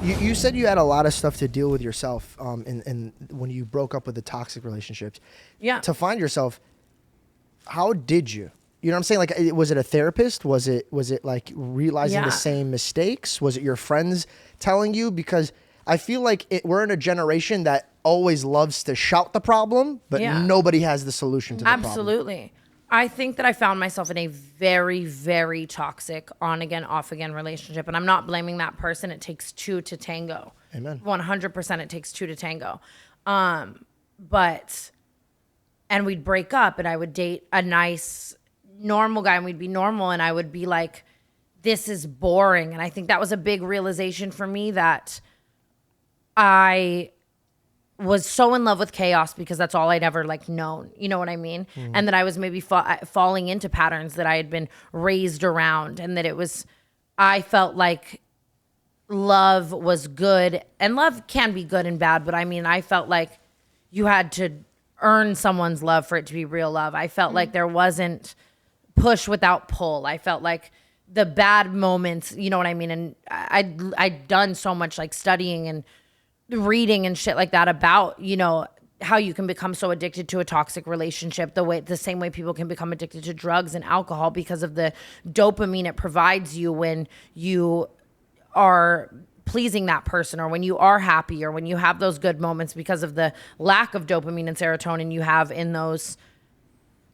You said you had a lot of stuff to deal with yourself in when you broke up with the toxic relationships. Yeah. To find yourself, how did you? You know what I'm saying? Like, was it a therapist? Was it like realizing the same mistakes? Was it your friends telling you? Because I feel like we're in a generation that always loves to shout the problem, but nobody has the solution to the problem. Absolutely. I think that I found myself in a very, very toxic on again, off again relationship. And I'm not blaming that person. It takes two to tango. Amen. 100% it takes two to tango. And we'd break up and I would date a nice, normal guy and we'd be normal. And I would be like, this is boring. And I think that was a big realization for me that I was so in love with chaos because that's all I'd ever like known. You know what I mean? Mm. And that I was maybe falling into patterns that I had been raised around, and that I felt like love was good, and love can be good and bad. But I mean, I felt like you had to earn someone's love for it to be real love. I felt like there wasn't push without pull. I felt like the bad moments, you know what I mean? And I'd done so much like studying and reading and shit like that about, you know, how you can become so addicted to a toxic relationship, the same way people can become addicted to drugs and alcohol because of the dopamine it provides you when you are pleasing that person, or when you are happy, or when you have those good moments, because of the lack of dopamine and serotonin you have in those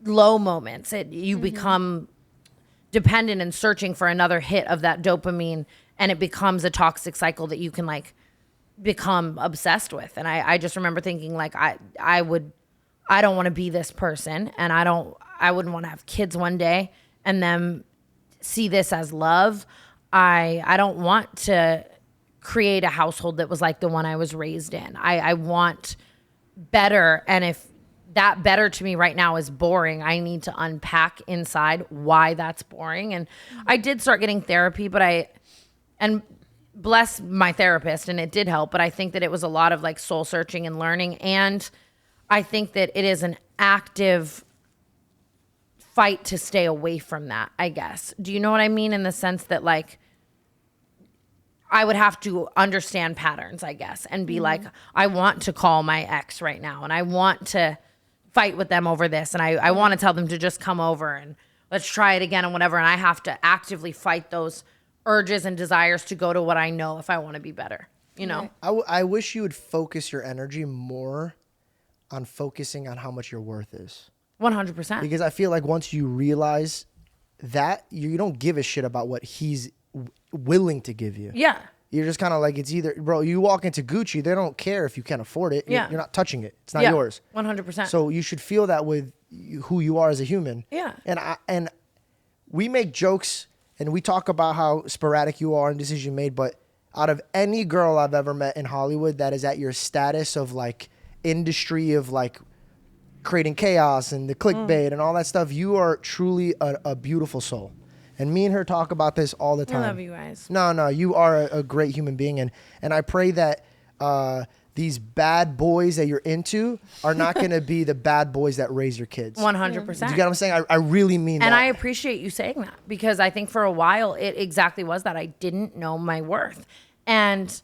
low moments. You become dependent and searching for another hit of that dopamine, and it becomes a toxic cycle that you can like become obsessed with. And I just remember thinking like, I don't want to be this person, and I wouldn't want to have kids one day and then see this as love. I don't want to create a household that was like the one I was raised in. I want better. And if that better to me right now is boring, I need to unpack inside why that's boring. And I did start getting therapy, and bless my therapist, and it did help, but I think that it was a lot of like soul searching and learning. And I think that it is an active fight to stay away from that, I guess. Do you know what I mean? In the sense that like, I would have to understand patterns, I guess, and be like, I want to call my ex right now, and I want to fight with them over this, and I want to tell them to just come over and let's try it again and whatever. And I have to actively fight those urges and desires to go to what I know if I want to be better, you know? I wish you would focus your energy more on focusing on how much your worth is. 100%. Because I feel like once you realize that, you don't give a shit about what he's willing to give you. Yeah. You're just kind of like, it's either, bro, you walk into Gucci, they don't care if you can't afford it. Yeah. You're not touching it. It's not yours. 100%. So you should feel that with who you are as a human. Yeah. And we make jokes and we talk about how sporadic you are and decisions you made, but out of any girl I've ever met in Hollywood that is at your status of like industry of like creating chaos and the clickbait and all that stuff, you are truly a beautiful soul. And me and her talk about this all the time. I love you guys. No, you are a great human being. And I pray that these bad boys that you're into are not going to be the bad boys that raise your kids. 100%. You get what I'm saying? I really mean that. And I appreciate you saying that, because I think for a while it exactly was that. I didn't know my worth. And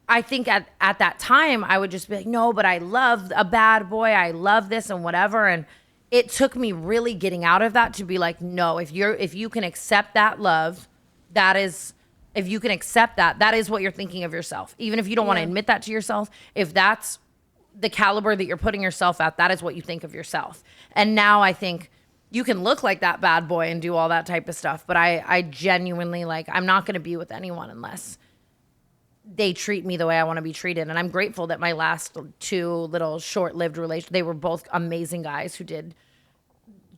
I think at that time I would just be like, no, but I love a bad boy. I love this and whatever. And it took me really getting out of that to be like, no, if you can accept that love, that is what you're thinking of yourself. Even if you don't want to admit that to yourself, if that's the caliber that you're putting yourself at, that is what you think of yourself. And now I think you can look like that bad boy and do all that type of stuff. But I genuinely, like, I'm not going to be with anyone unless they treat me the way I want to be treated. And I'm grateful that my last two little short-lived relations, they were both amazing guys who did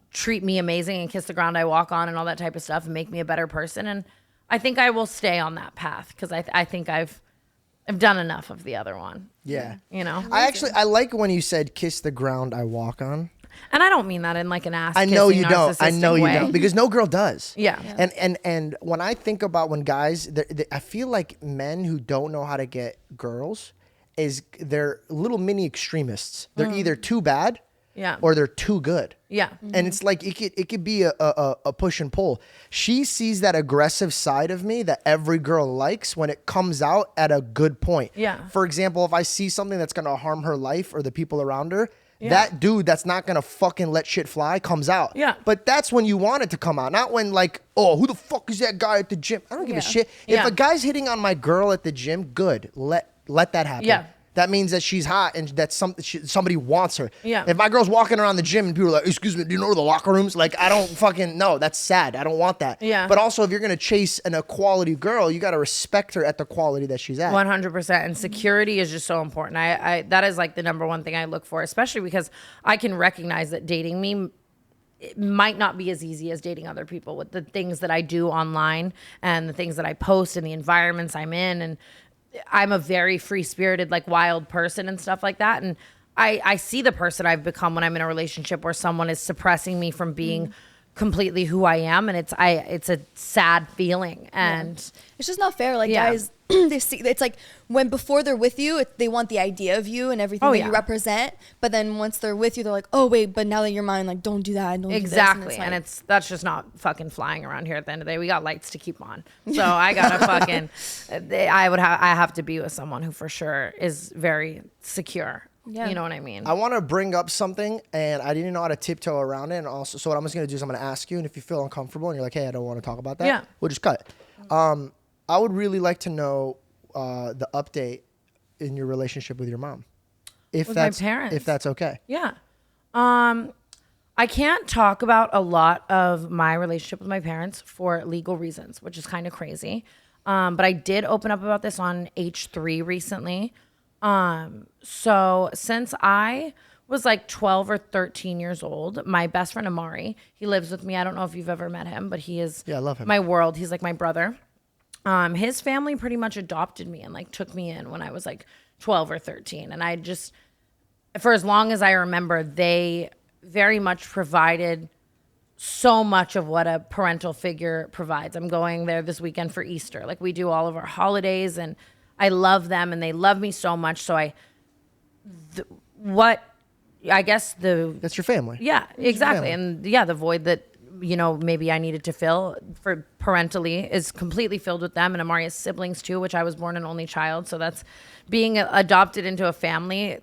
treat me amazing and kiss the ground I walk on and all that type of stuff and make me a better person. And I think I will stay on that path, because I think I've done enough of the other one. Yeah. You know? I like when you said kiss the ground I walk on. And I don't mean that in like an ass. I know you don't. I know you way. don't, because no girl does. Yeah. And when I think about when guys, I feel like men who don't know how to get girls they're little mini extremists. They're either too bad Yeah. or they're too good. Yeah. And it's like it could be a push and pull. She sees that aggressive side of me that every girl likes when it comes out at a good point. Yeah. For example, if I see something that's gonna harm her life or the people around her, Yeah. that dude that's not gonna fucking let shit fly comes out. Yeah. But that's when you want it to come out, not when like, oh, who the fuck is that guy at the gym? I don't give a shit. If Yeah. a guy's hitting on my girl at the gym, good. Let that happen. Yeah. That means that she's hot and that somebody wants her. Yeah. If my girl's walking around the gym and people are like, excuse me, do you know where the locker rooms? Like, I don't fucking know. That's sad. I don't want that. Yeah. But also, if you're going to chase a quality girl, you got to respect her at the quality that she's at. 100%. And security is just so important. I that is like the number one thing I look for, especially because I can recognize that dating me, it might not be as easy as dating other people with the things that I do online and the things that I post and the environments I'm in. And I'm a very free-spirited, like wild person and stuff like that. And I see the person I've become when I'm in a relationship where someone is suppressing me from being completely who I am. And it's a sad feeling. And it's just not fair. Like Yeah. guys, they see, it's like when before they're with you, they want the idea of you and everything that yeah. you represent. But then once they're with you, they're like, oh wait, but now that you're mine, like don't do that. Don't exactly. do And this. that's just not fucking flying around here at the end of the day. We got lights to keep on. So I gotta fucking, I have to be with someone who for sure is very secure. Yeah. You know what I mean? I want to bring up something, and I didn't know how to tiptoe around it. And also, so what I'm just going to do is I'm going to ask you, and if you feel uncomfortable and you're like, hey, I don't want to talk about that, Yeah. we'll just cut it. I would really like to know the update in your relationship with your mom. If With my that's, parents. If that's okay. Yeah. I can't talk about a lot of my relationship with my parents for legal reasons, which is kind of crazy. But I did open up about this on H3 recently. So since I was like 12 or 13 years old, my best friend Amari, he lives with me. I don't know if you've ever met him, but he is Yeah, I love him. my world. He's like my brother. His family pretty much adopted me and like took me in when I was like 12 or 13. And I just, for as long as I remember, they very much provided so much of what a parental figure provides. I'm going there this weekend for Easter. Like we do all of our holidays and I love them and they love me so much. So That's your family. yeah, exactly. family. And yeah, the void that, you know, maybe I needed to fill for parentally is completely filled with them. And Amari has siblings too, which I was born an only child. So that's being adopted into a family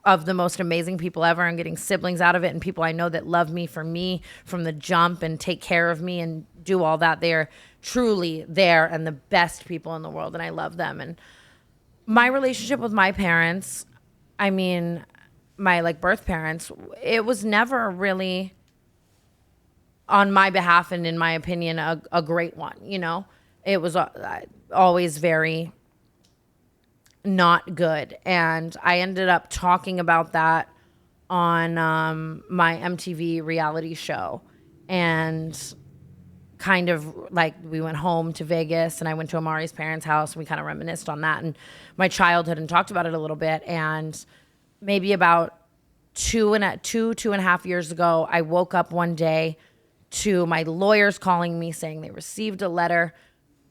of the most amazing people ever and getting siblings out of it and people I know that love me from the jump and take care of me and do all that. They're truly there and the best people in the world. And I love them. And my relationship with my parents, I mean, my like birth parents, it was never really on my behalf and in my opinion a great one. You know, it was always very not good. And I ended up talking about that on my MTV reality show. And kind of like we went home to Vegas and I went to Amari's parents' house and we kind of reminisced on that and my childhood and talked about it a little bit. And maybe about two and a half years ago, I woke up one day to my lawyers calling me saying they received a letter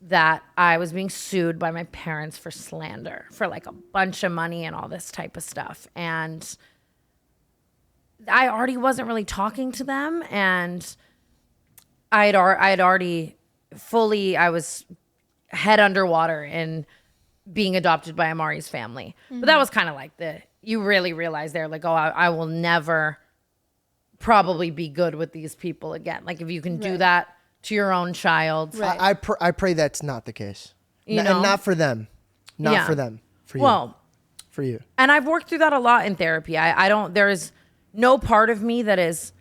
that I was being sued by my parents for slander, for like a bunch of money and all this type of stuff. And I already wasn't really talking to them. And I had already I was head underwater in being adopted by Amari's family. Mm-hmm. But that was kind of like you really realize they're like, oh, I will never probably be good with these people again. Like if you can do that to your own child. Right. I pray that's not the case. You know? And not for them. Not Yeah. for them. For you. Well, for you. and I've worked through that a lot in therapy. There is no part of me that is,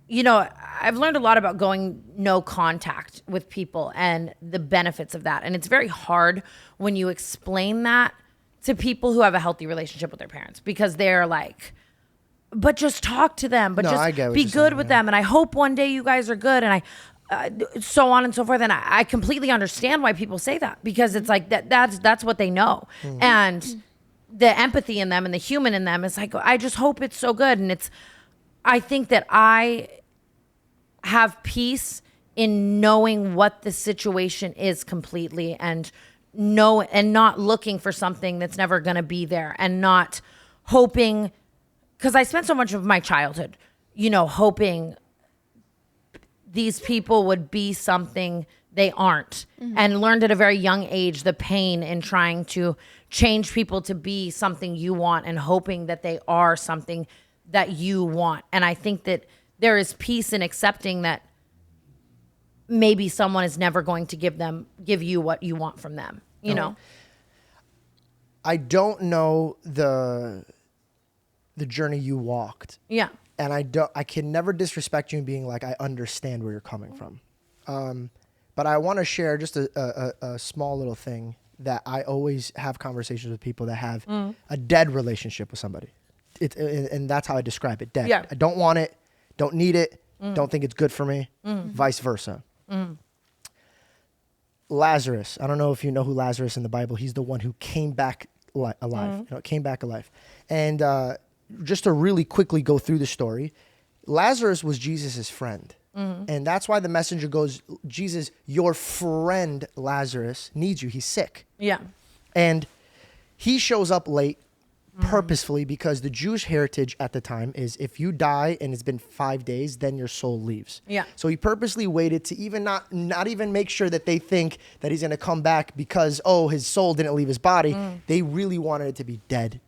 you know, I've learned a lot about going no contact with people and the benefits of that. And it's very hard when you explain that to people who have a healthy relationship with their parents because they're like, but just talk to them, but I get just what be you're good saying, with yeah. them. And I hope one day you guys are good. And so on and so forth. And I completely understand why people say that because it's like that's what they know. Mm-hmm. And the empathy in them and the human in them is like, I just hope it's so good. And I think that I have peace in knowing what the situation is completely and not looking for something that's never going to be there and not hoping because I spent so much of my childhood, hoping these people would be something they aren't, and learned at a very young age the pain in trying to change people to be something you want and hoping that they are something that you want. And I think that there is peace in accepting that maybe someone is never going to give you what you want from them, you know? I don't know the journey you walked. Yeah. And I can never disrespect you in being like, I understand where you're coming from. But I want to share just a small little thing that I always have conversations with people that have a dead relationship with somebody. And that's how I describe it, dead. Yeah. I don't want it, don't need it, don't think it's good for me, vice versa. Lazarus, I don't know if you know who Lazarus in the Bible, he's the one who came back alive, came back alive. And just to really quickly go through the story, Lazarus was Jesus's friend. And that's why the messenger goes, Jesus, your friend Lazarus needs you. He's sick. Yeah. And he shows up late purposefully because the Jewish heritage at the time is if you die and it's been 5 days, then your soul leaves. Yeah. So he purposely waited to even not even make sure that they think that he's going to come back because, his soul didn't leave his body. They really wanted it to be dead.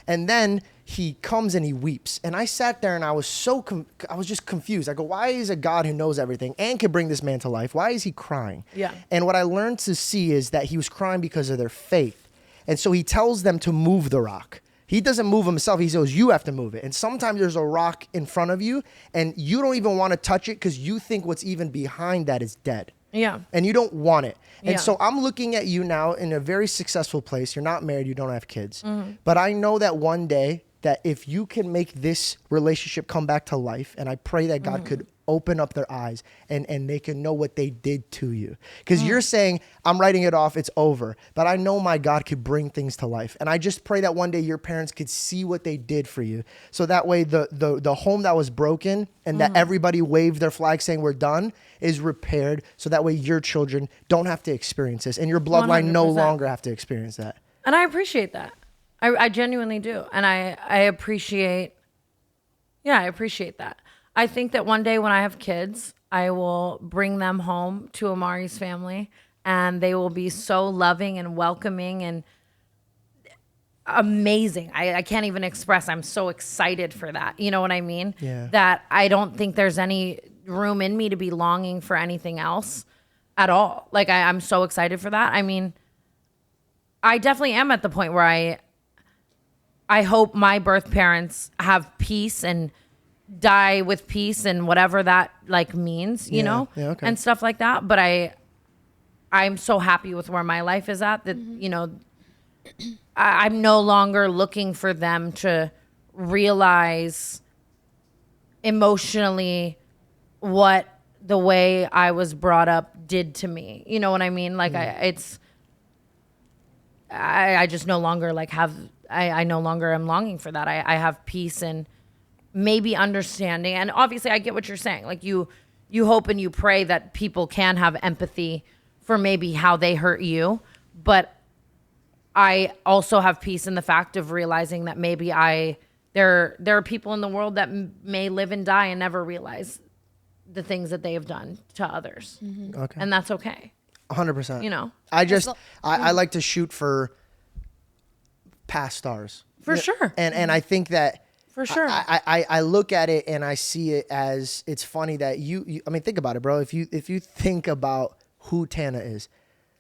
And then he comes and he weeps. And I sat there and I was I was just confused. I go, why is a God who knows everything and can bring this man to life? Why is he crying? Yeah. And what I learned to see is that he was crying because of their faith. And so he tells them to move the rock. He doesn't move himself. He says, you have to move it. And sometimes there's a rock in front of you and you don't even want to touch it because you think what's even behind that is dead. Yeah. And you don't want it. And Yeah. so I'm looking at you now in a very successful place. You're not married. You don't have kids. But I know that one day that if you can make this relationship come back to life, and I pray that God could open up their eyes and they can know what they did to you. Because you're saying, I'm writing it off, it's over. But I know my God could bring things to life. And I just pray that one day your parents could see what they did for you. So that way the home that was broken and that everybody waved their flag saying we're done is repaired. So that way your children don't have to experience this and your bloodline no 100%. longer have to experience that. And I appreciate that. I genuinely do. And I appreciate that. I think that one day when I have kids, I will bring them home to Amari's family and they will be so loving and welcoming and amazing. I can't even express. I'm so excited for that. You know what I mean? Yeah. That I don't think there's any room in me to be longing for anything else at all. Like I'm so excited for that. I mean, I definitely am at the point where I hope my birth parents have peace and die with peace and whatever that like means, you know, and stuff like that. But I'm so happy with where my life is at that, you know, I'm no longer looking for them to realize emotionally what the way I was brought up did to me. You know what I mean? Like I just no longer like I no longer am longing for that. I have peace and maybe understanding. And obviously I get what you're saying. Like you hope and you pray that people can have empathy for maybe how they hurt you. But I also have peace in the fact of realizing that maybe there are people in the world that may live and die and never realize the things that they have done to others. Okay. And that's okay. 100%. You know? I like to shoot for past stars. For sure. And I think that For sure. I look at it and I see it as, it's funny that you I mean, think about it, bro. If you think about who Tana is,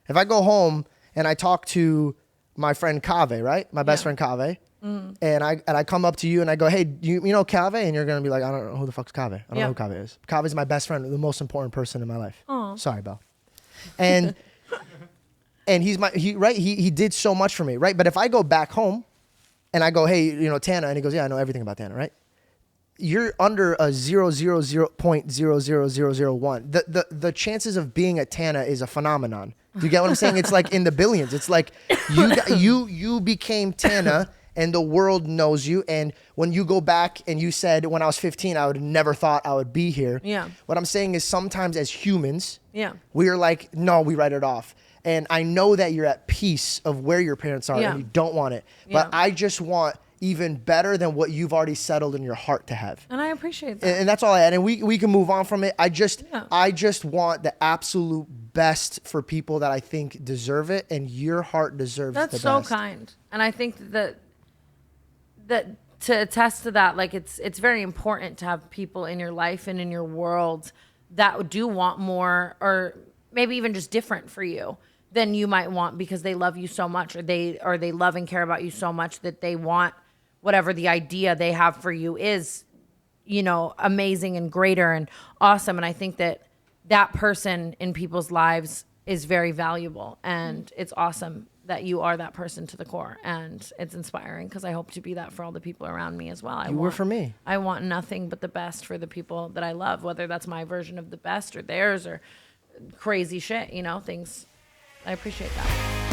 if I go home and I talk to my friend Kave, right? My best friend Kave. And I come up to you and I go, hey, you know Kave? And you're going to be like, I don't know who the fuck's Kave. I don't know who Kave is. Kave is my best friend, the most important person in my life. Aw. Sorry, Belle. And he did so much for me, right? But if I go back home and I go, hey, you know, Tana, and he goes, yeah, I know everything about Tana, right? You're under a 0.00001. The chances of being a Tana is a phenomenon. Do you get what I'm saying? It's like in the billions. It's like you became Tana and the world knows you. And when you go back and you said, when I was 15, I would never thought I would be here. Yeah. What I'm saying is sometimes as humans, Yeah. we are like, no, we write it off. And I know that you're at peace of where your parents are and you don't want it. But I just want, even better than what you've already settled in your heart to have. And I appreciate that. And that's all I had. And we can move on from it. I just want the absolute best for people that I think deserve it, and your heart deserves the best. That's so kind. And I think that to attest to that, like it's very important to have people in your life and in your world that do want more, or maybe even just different for you than you might want, because they love you so much, or they love and care about you so much that they want whatever the idea they have for you is, you know, amazing and greater and awesome. And I think that person in people's lives is very valuable, and it's awesome that you are that person to the core, and it's inspiring because I hope to be that for all the people around me as well. You were for me. I want nothing but the best for the people that I love, whether that's my version of the best or theirs or crazy shit, you know, things. I appreciate that.